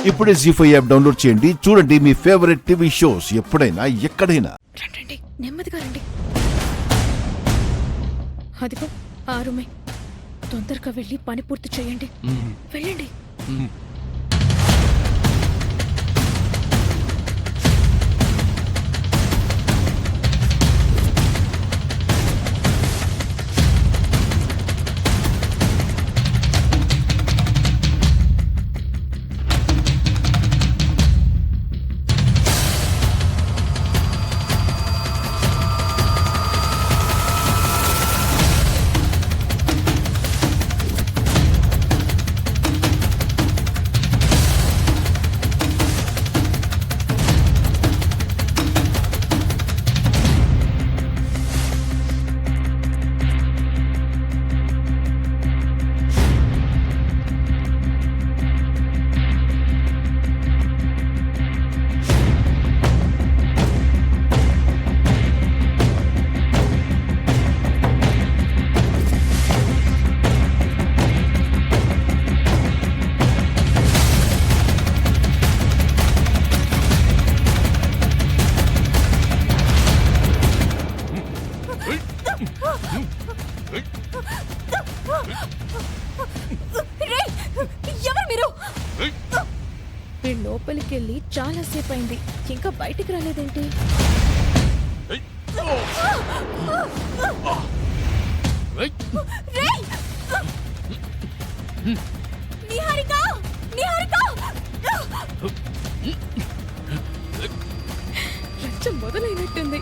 ఇప్పుడే జీ5 app download చేయండి. చూడండి మీ ఫేవరెట్ టీవీ షోస్ ఎప్పుడైనా ఎక్కడైనా. రండి, నెమ్మదిగా రండి. అదిగో ఆ రూమే. తొందరగా వెళ్ళి పని పూర్తి చేయండి. వెళ్ళండి. వీళ్ళు లోపలికి వెళ్ళి చాలా సేపు అయింది, ఇంకా బయటికి రాలేదేంటి? రచ్చ మొదలైనట్టుంది.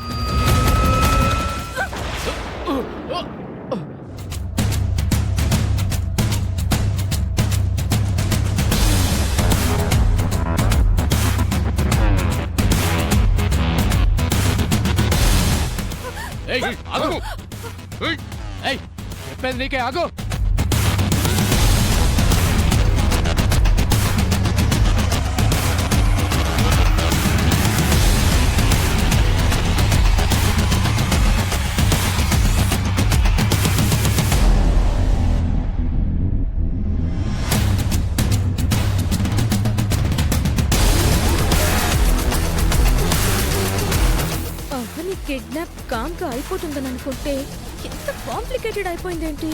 చెప్పేది నీకే, ఆగు. అవని కిడ్నాప్ కామ్గా అయిపోతుందని అనుకుంటే ఎంత కాంప్లికేటెడ్ అయిపోయిందేంటి?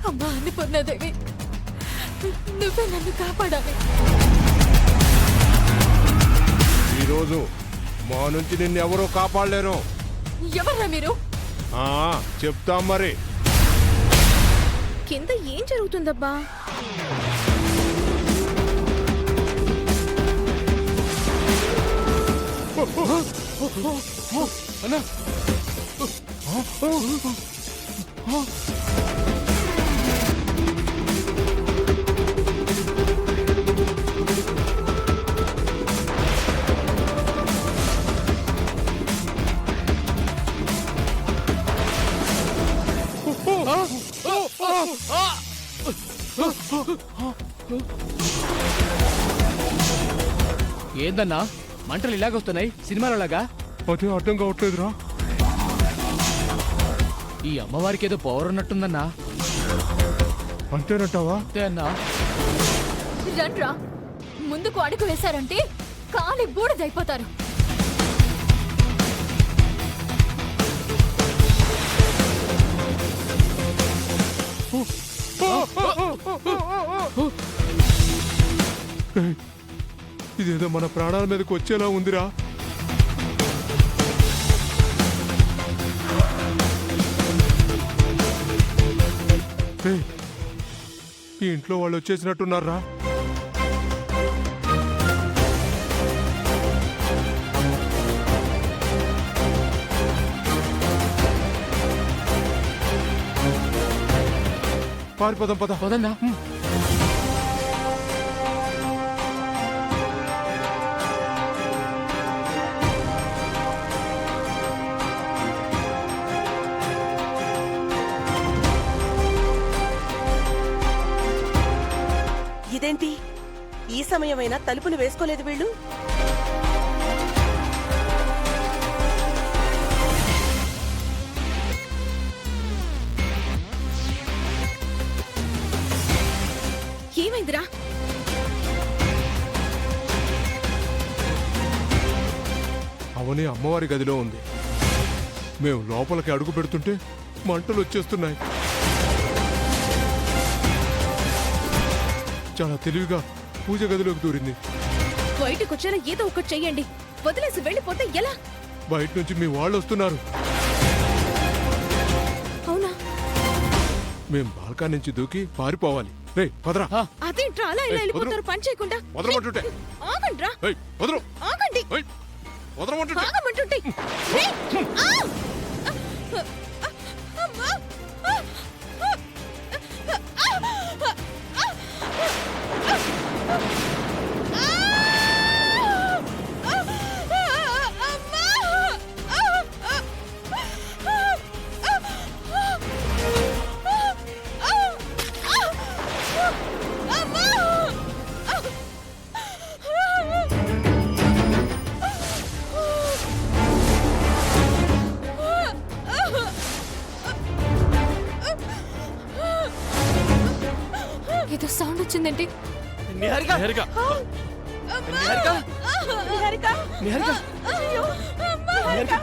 అమ్మా అన్నపూర్ణాదేవి, నువ్వే నన్ను కాపాడాలి. ఈరోజు మా నుంచి నిన్నెవరూ కాపాడలేరు. ఎవర్రా మీరు? చెప్తాం మరి. కింద ఏం జరుగుతుందబ్బా? అన్నా, ఏందన్నా మంటలు ఇలాగొస్తున్నాయి సినిమాలలాగా? అదే అర్థం కావట్లేదురా. ఈ అమ్మవారికి ఏదో పవర్ ఉన్నట్టుందన్నా. అంతేనంటావా? అంతే అన్నా. రండ్రా, ముందుకు అడుగు వేశారంటే కాలి బూడిదైపోతారు. ఇదేదో మన ప్రాణాల మీదకి వచ్చేలా ఉందిరా. ఈ ఇంట్లో వాళ్ళు వచ్చేసినట్టున్నారా? పారిపోదాం, పద. పదన్నా. ఇదేంటి ఈ సమయమైనా తలుపులు వేసుకోలేదు వీళ్ళు? ఏమైందిరా? అవని అమ్మవారి గదిలో ఉంది. మేము లోపలికి అడుగు పెడుతుంటే మంటలు వచ్చేస్తున్నాయి. చాలా తెలివిగా పూజ గదిలోకి దూరింది. బయటకు వచ్చేలా ఏదో ఒకటి చెయ్యండి. వదిలేసి వెళ్ళిపోతే ఎలా? బయట నుంచి మీ వాళ్ళు వస్తున్నారు. అవునా? మేం బాల్కనీ నుంచి దూకి పారిపోవాలి. రే పదరా. అదేంట్రా అలా ఇలా వెళ్ళిపోతారు పని చేయకుండా? వదలమంటుంటే. ఆగండ్రా. ఏయ్, వదలు. ఆగండి. ఏయ్, వదలమంటుంటే. ఆగమంటుంటే. రేయ్! ఆ! అమ్మా! ఏదో సౌండ్ వచ్చిందండి. నిహారిక నిహారిక నిహారిక నిహారిక! నిహారిక అయ్యో! అమ్మా! నిహారిక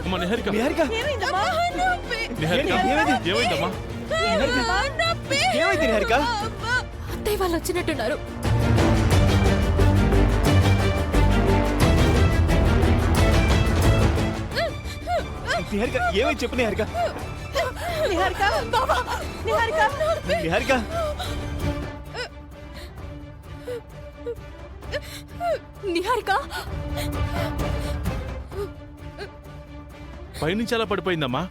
అమ్మా నిహారిక నిహారిక ఏమైందమ్మా? నిహారిక ఏమైంది? ఏమైందమ్మా? ఏమైంది నిహారిక? అత్తయ్య వాళ్ళు వచ్చినట్టున్నారు. నిహారిక ఏమైంది చెప్పు నిహారిక. నిహారిక! బాబా! నిహారిక! నిహారిక నిహారిక పైనుంచి అలా పడిపోయిందమ్మా.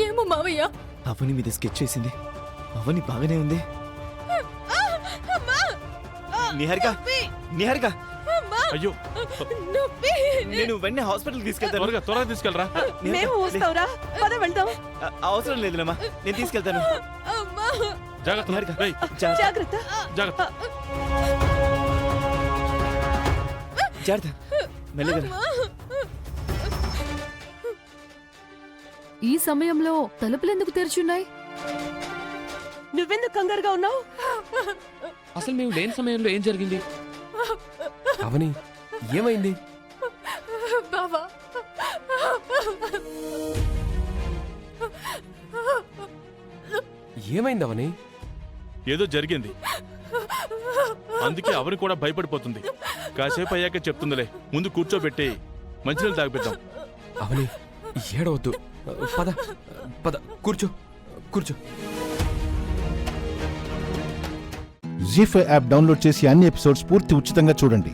ఏమో మావయ్య. అవని మీద స్కెచ్ చేసింది. అవని బాగానే ఉంది. నిహారిక నిహారిక అయ్యో నేను వెంటనే హాస్పిటల్ తీసుకెళ్తాను. త్వరగా తీసుకెళ్ళరా. మేము వస్తావురా? పద వెళ్దాం. అవసరం లేదులేమ్మా, నేను తీసుకెళ్తాను. జాగ్రత్త. నిహారిక రేయ్, జాగ్రత్త. జాగ్రత్త. జాగ్రత్త మెల్లగా. ఈ సమయంలో తలుపులెందుకు తెరిచున్నాయి? నువ్వెందుకు కంగారుగా ఉన్నావు? అసలు మేము లేని సమయంలో ఏం జరిగింది? అవని ఏమైంది? బావా ఏమైంది అవని? ఏదో జరిగింది, అందుకే అవని కూడా భయపడిపోతుంది. కాసేపు అయ్యాక చెప్తుందిలే. ముందు కూర్చోబెట్టి మంచినీళ్ళు తాగిపిద్దాం. అవని ఏడవద్దు. పద పద కూర్చో కూర్చో. జీ5 యాప్ డౌన్లోడ్ చేసి అన్ని ఎపిసోడ్స్ పూర్తి ఉచితంగా చూడండి.